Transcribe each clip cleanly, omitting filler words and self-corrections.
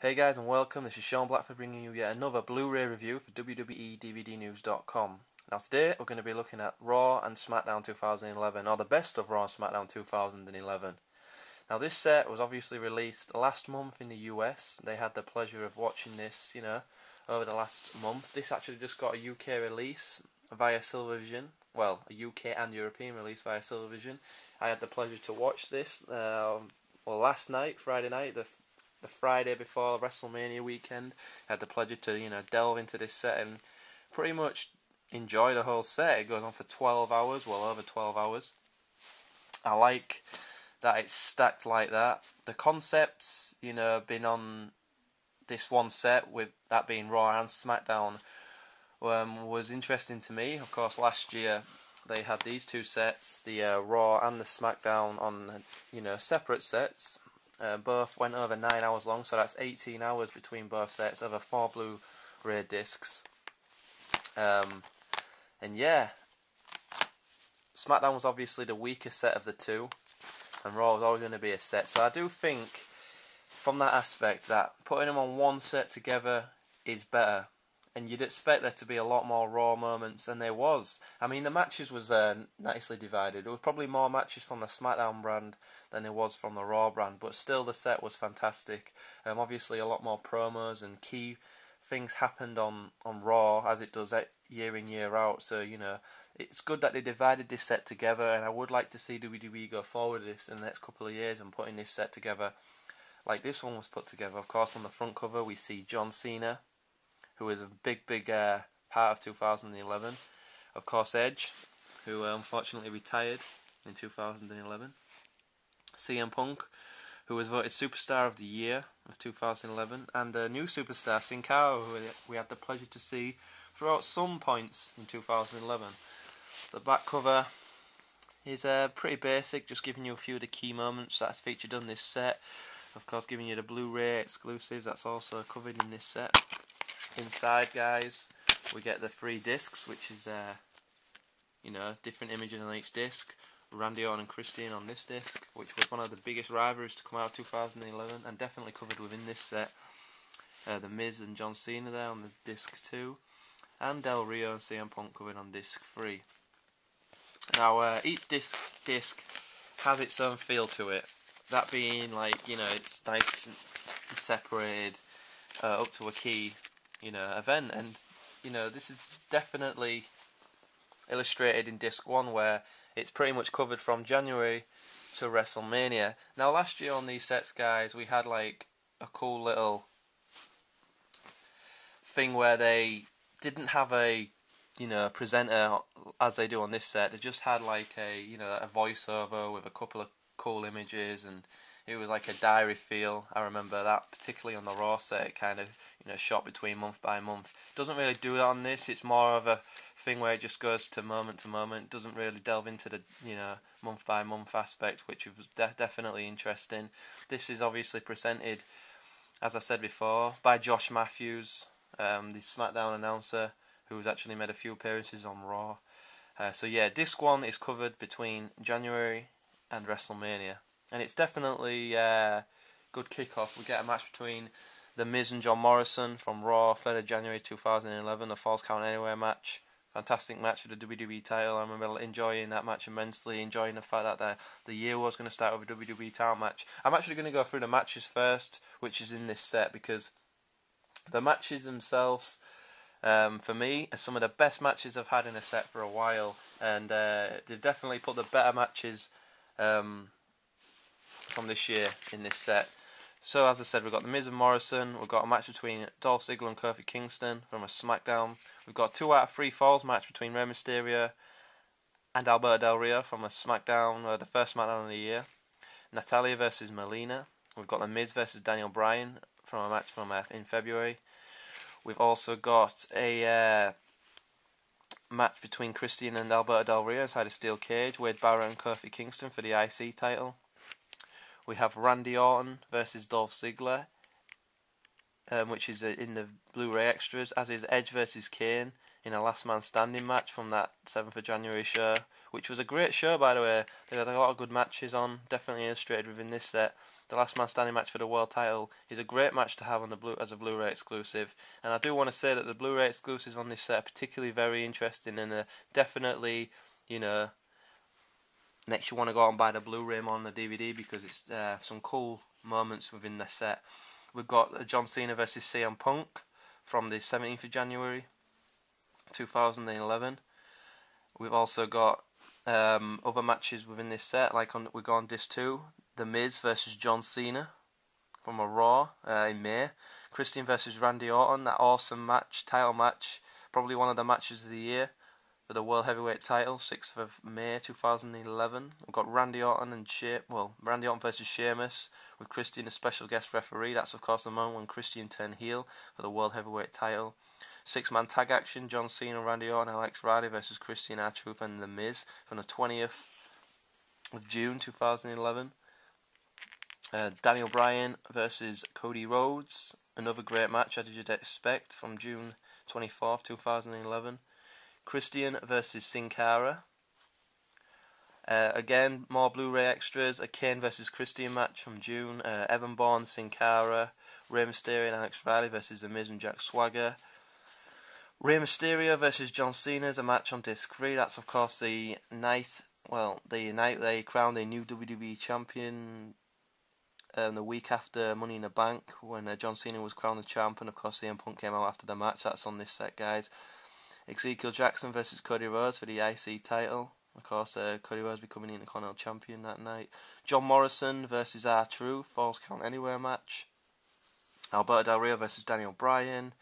Hey guys and welcome, this is Shaun Blackford bringing you yet another Blu-ray review for WWEDVDnews.com. Now today we're going to be looking at Raw and Smackdown 2011, or the best of Raw and Smackdown 2011. Now this set was obviously released last month in the US. They had the pleasure of watching this, over the last month. This actually just got a UK release via Silvervision. Well, a UK and European release via Silvervision. I had the pleasure to watch this last night, Friday night, the Friday before WrestleMania weekend. I had the pleasure to delve into this set and pretty much enjoy the whole set. It goes on for 12 hours, well over 12 hours. I like that it's stacked like that. The concepts, been on this one set, with that being Raw and Smackdown, was interesting to me. Of course, last year they had these two sets, the Raw and the Smackdown, on separate sets. Both went over 9 hours long, so that's 18 hours between both sets over 4 Blu-ray discs. And yeah, Smackdown was obviously the weaker set of the two, and Raw was always going to be a set. So I do think, from that aspect, that putting them on one set together is better. And you'd expect there to be a lot more Raw moments than there was. I mean, the matches was nicely divided. There was probably more matches from the Smackdown brand than there was from the Raw brand, but still the set was fantastic. Obviously a lot more promos and key things happened on Raw, as it does year in, year out. So, it's good that they divided this set together, and I would like to see WWE go forward with this in the next couple of years and putting this set together like this one was put together. Of course, on the front cover we see John Cena, who is a big part of 2011. Of course, Edge, who unfortunately retired in 2011. CM Punk, who was voted Superstar of the Year of 2011. And a new superstar, Sin Cara, who we had the pleasure to see throughout some points in 2011. The back cover is pretty basic, just giving you a few of the key moments that's featured on this set. Of course, giving you the Blu-ray exclusives that's also covered in this set. Inside, guys, we get the 3 discs, which is different images on each disc. Randy Orton and Christian on this disc, which was one of the biggest rivalries to come out of 2011, and definitely covered within this set. The Miz and John Cena there on the disc 2, and Del Rio and CM Punk covered on disc 3. Now, each disc has its own feel to it. That being, it's nice and separated up to a key event, and this is definitely illustrated in disc 1, where it's pretty much covered from January to WrestleMania. Now, last year on these sets, guys, we had a cool little thing where they didn't have a presenter as they do on this set. They just had a voiceover with a couple of cool images, and it was like a diary feel. I remember that, particularly on the Raw set. It kind of shot between month by month. It doesn't really do that on this. It's more of a thing where it just goes to moment. It doesn't really delve into the month by month aspect, which was definitely interesting. This is obviously presented, as I said before, by Josh Matthews, the Smackdown announcer, who's actually made a few appearances on Raw. So yeah, disc 1 is covered between January and WrestleMania. And it's definitely a good kickoff. We get a match between The Miz and John Morrison from Raw, 3rd of January 2011, the Falls Count Anywhere match. Fantastic match for the WWE title. I remember enjoying that match immensely, enjoying the fact that the year was going to start with a WWE title match. I'm actually going to go through the matches first, which is in this set, because the matches themselves, for me, are some of the best matches I've had in a set for a while, and they've definitely put the better matches from this year in this set. So, as I said, we've got The Miz and Morrison. We've got a match between Dolph Ziggler and Kofi Kingston from a Smackdown. We've got a 2 out of 3 falls match between Rey Mysterio and Alberto Del Rio from a Smackdown, the first Smackdown of the year. Natalya versus Melina. We've got The Miz versus Daniel Bryan from a match from in February. We've also got a match between Christian and Alberto Del Rio inside a steel cage. Wade Barrett and Kofi Kingston for the IC title. We have Randy Orton versus Dolph Ziggler, which is in the Blu-ray extras, as is Edge versus Kane in a Last Man Standing match from that 7th of January show, which was a great show, by the way. They had a lot of good matches on, definitely illustrated within this set. the last man standing match for the world title, is a great match to have on the as a Blu-ray exclusive. And I do want to say that the Blu-ray exclusives on this set are particularly very interesting, and definitely, makes you want to go out and buy the Blu-ray on the DVD, because it's some cool moments within the set. We've got John Cena versus CM Punk from the 17th of January 2011. We've also got other matches within this set, like we go on disc 2, The Miz versus John Cena from a Raw in May. Christian versus Randy Orton, that awesome match, title match, probably one of the matches of the year for the World Heavyweight title, 6th of May 2011. We've got Randy Orton and Randy Orton versus Sheamus with Christian as special guest referee. That's of course the moment when Christian turned heel for the World Heavyweight title. 6-man tag action, John Cena, Randy Orton, Alex Riley versus Christian R-Truth and The Miz from the 20th of June 2011. Daniel Bryan versus Cody Rhodes, another great match as you'd expect, from June 24th 2011. Christian versus Sin Cara. Again, more Blu-ray extras. A Kane versus Christian match from June. Evan Bourne, Sin Cara. Rey Mysterio and Alex Riley versus The Miz and Jack Swagger. Rey Mysterio versus John Cena is a match on disc 3. That's of course the night they crowned a new WWE champion. The week after Money in the Bank, when John Cena was crowned the champ, and of course CM Punk came out after the match. That's on this set, guys. Ezekiel Jackson versus Cody Rhodes for the IC title. Of course, Cody Rhodes becoming the Intercontinental Champion that night. John Morrison versus R-Truth, Falls Count Anywhere match. Alberto Del Rio versus Daniel Bryan.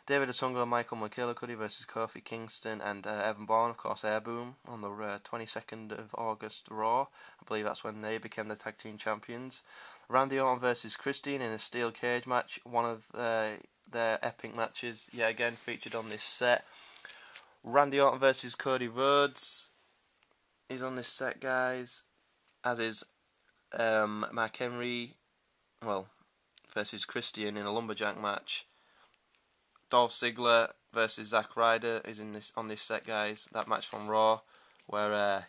David Otunga and Michael McKillicuddy versus Kofi Kingston and Evan Bourne, of course, Airboom, on the 22nd of August Raw. I believe that's when they became the tag team champions. Randy Orton versus Christian in a steel cage match, one of their epic matches, yet again featured on this set. Randy Orton versus Cody Rhodes is on this set, guys, as is Mark Henry, versus Christian in a lumberjack match. Dolph Ziggler versus Zack Ryder is on this set, guys. That match from Raw, where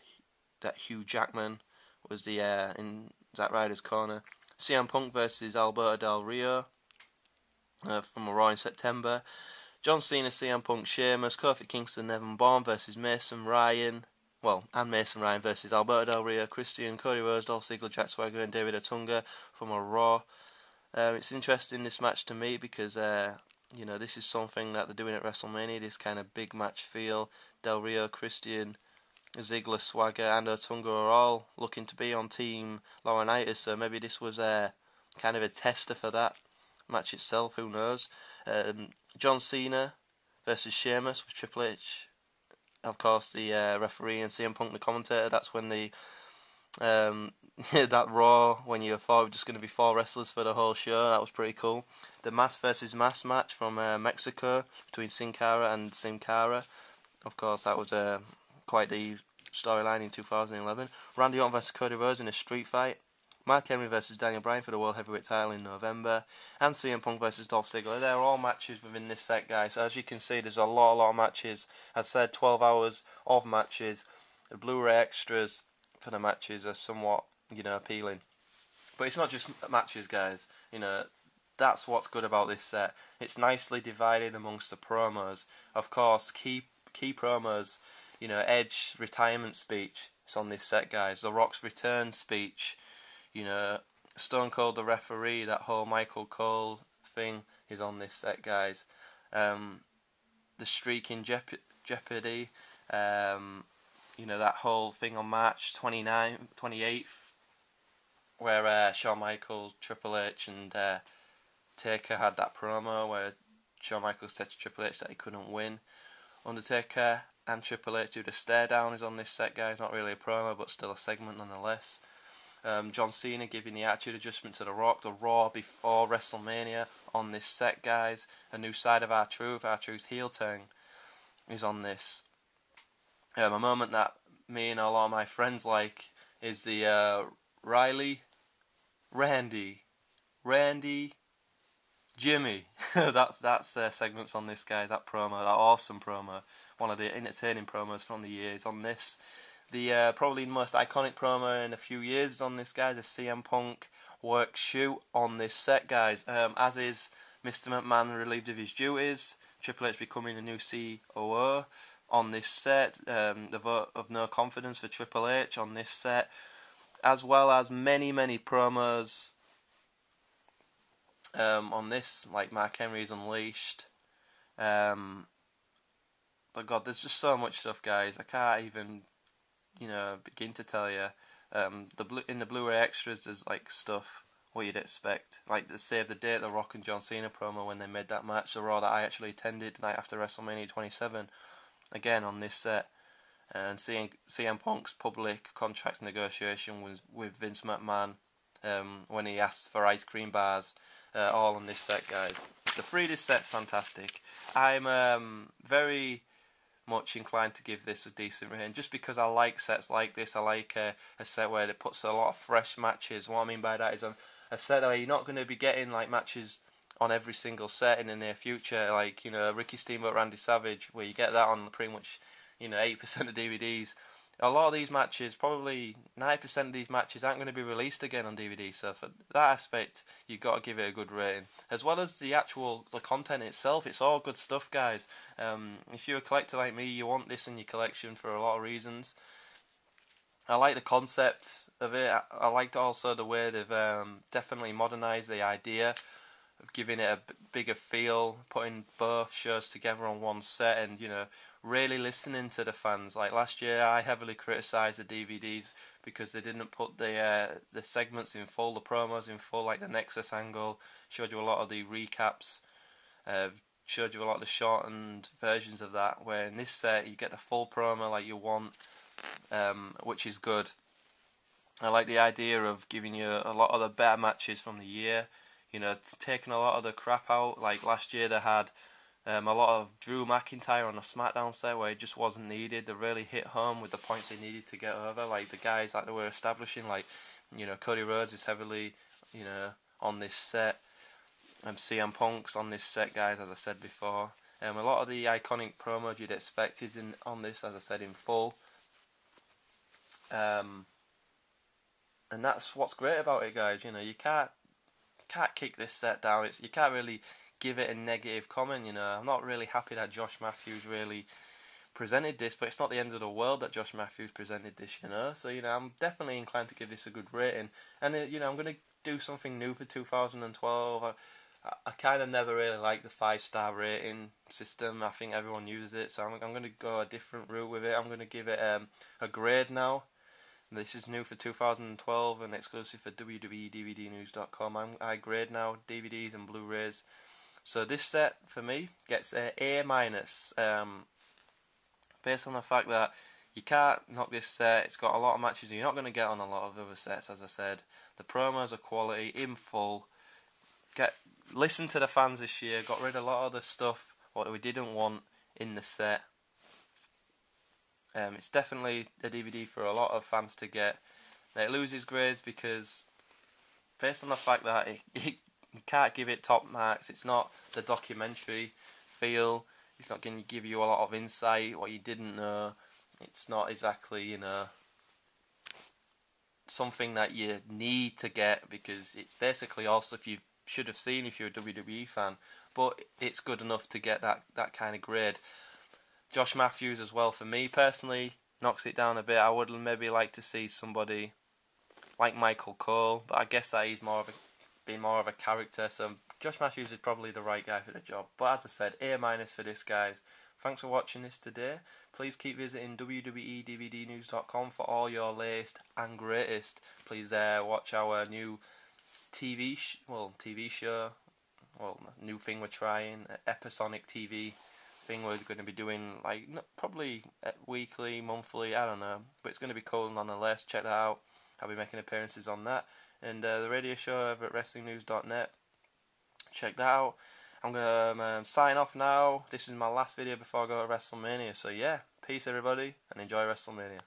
that Hugh Jackman was in Zack Ryder's corner. CM Punk versus Alberto Del Rio from a Raw in September. John Cena, CM Punk, Sheamus, Kofi Kingston, Evan Bourne versus Mason Ryan. Mason Ryan versus Alberto Del Rio, Christian, Cody Rhodes, Dolph Ziggler, Jack Swagger, and David Otunga from a Raw. It's interesting, this match, to me, because this is something that they're doing at WrestleMania, this kind of big match feel. Del Rio, Christian, Ziggler, Swagger, and Otunga are all looking to be on Team Laurinaitis, so maybe this was kind of a tester for that match itself, who knows. John Cena versus Sheamus with Triple H, of course, the referee, and CM Punk the commentator. That's when that Raw, when you thought it was just going to be 4 wrestlers for the whole show, that was pretty cool. The Mask versus Mask match from Mexico between Sin Cara and Sin Cara. Of course, that was quite the storyline in 2011. Randy Orton versus Cody Rhodes in a street fight. Mark Henry versus Daniel Bryan for the World Heavyweight title in November. And CM Punk versus Dolph Ziggler. They're all matches within this set, guys. So as you can see, there's a lot of matches. As I said, 12 hours of matches. The Blu-ray extras for the matches are somewhat, appealing. But it's not just matches, guys. That's what's good about this set. It's nicely divided amongst the promos. Of course, key promos. Edge retirement speech. It's on this set, guys. The Rock's return speech. Stone Cold the referee. That whole Michael Cole thing is on this set, guys. The streak in jeopardy. That whole thing on March 28th, where Shawn Michaels, Triple H, and Taker had that promo where Shawn Michaels said to Triple H that he couldn't win. Undertaker and Triple H do the stare down is on this set, guys. Not really a promo, but still a segment nonetheless. John Cena giving the attitude adjustment to The Rock. The Raw before WrestleMania on this set, guys. A new side of R-Truth. R-Truth's heel turn is on this. A moment that me and a lot of my friends like is the Randy, Jimmy. that's segments on this, guys. That promo, that awesome promo, one of the entertaining promos from the year is on this. The probably the most iconic promo in a few years is on this, guys. The CM Punk work shoot on this set, guys. As is Mr. McMahon relieved of his duties, Triple H becoming a new COO on this set, the vote of no confidence for Triple H on this set, as well as many promos on this, like Mark Henry's Unleashed. But God, there's just so much stuff, guys. I can't even, begin to tell you. In the Blu-ray extras, there's like stuff what you'd expect, like the Save the Date, the Rock and John Cena promo when they made that match, the Raw that I actually attended the night after WrestleMania 27, again on this set, and CM Punk's public contract negotiation with Vince McMahon when he asked for ice cream bars, all on this set, guys. The 3D set's fantastic. I'm very much inclined to give this a decent rating, just because I like sets like this. I like a set where it puts a lot of fresh matches. What I mean by that is a set where you're not going to be getting like matches on every single set in the near future, like Ricky Steamboat, Randy Savage, where you get that on pretty much 8% of DVDs. A lot of these matches, probably 90% of these matches, aren't going to be released again on DVD. So for that aspect, you've got to give it a good rating. As well as the content itself, it's all good stuff, guys. If you're a collector like me, you want this in your collection for a lot of reasons. I like the concept of it. I liked also the way they've definitely modernised the idea of giving it a bigger feel, putting both shows together on one set, and really listening to the fans. Like last year, I heavily criticised the DVDs because they didn't put the segments in full, the promos in full, like the Nexus angle. Showed you a lot of the recaps, showed you a lot of the shortened versions of that. Where in this set, you get the full promo like you want, which is good. I like the idea of giving you a lot of the better matches from the year. Taking a lot of the crap out. Like last year, they had a lot of Drew McIntyre on a Smackdown set where it just wasn't needed. They really hit home with the points they needed to get over. Like the guys that they were establishing, like Cody Rhodes is heavily on this set. CM Punk's on this set, guys, as I said before. A lot of the iconic promos you'd expect is on this, as I said, in full. And that's what's great about it, guys. You can't kick this set down. You can't really give it a negative comment. I'm not really happy that Josh Matthews really presented this, but it's not the end of the world that Josh Matthews presented this. So I'm definitely inclined to give this a good rating, and I'm going to do something new for 2012. I kind of never really liked the 5-star rating system. I think everyone uses it, so I'm going to go a different route with it. I'm going to give it a grade now. This is new for 2012 and exclusive for www.dvdnews.com. I grade now DVDs and Blu-rays. So this set, for me, gets a A-, based on the fact that you can't knock this set. It's got a lot of matches you're not going to get on a lot of other sets, as I said. The promos are quality, in full. Listen to the fans this year, got rid of a lot of the stuff what we didn't want in the set. It's definitely a DVD for a lot of fans to get. It loses grades because, based on the fact that you can't give it top marks, it's not the documentary feel, it's not going to give you a lot of insight, what you didn't know, it's not exactly, something that you need to get, because it's basically all stuff you should have seen if you're a WWE fan, but it's good enough to get that kind of grade. Josh Matthews as well, for me personally, knocks it down a bit. I would maybe like to see somebody like Michael Cole, but I guess that he's more of a character, so Josh Matthews is probably the right guy for the job. But as I said, A- for this, guys. Thanks for watching this today. Please keep visiting www.dvdnews.com for all your latest and greatest. Please watch our new TV show, new thing we're trying, Episonic TV thing we're going to be doing, like probably weekly, monthly, I don't know, but it's going to be cool nonetheless. Check that out. I'll be making appearances on that, and the radio show over at wrestlingnews.net. Check that out. I'm going to sign off now. This is my last video before I go to WrestleMania, so yeah, peace everybody, and enjoy WrestleMania.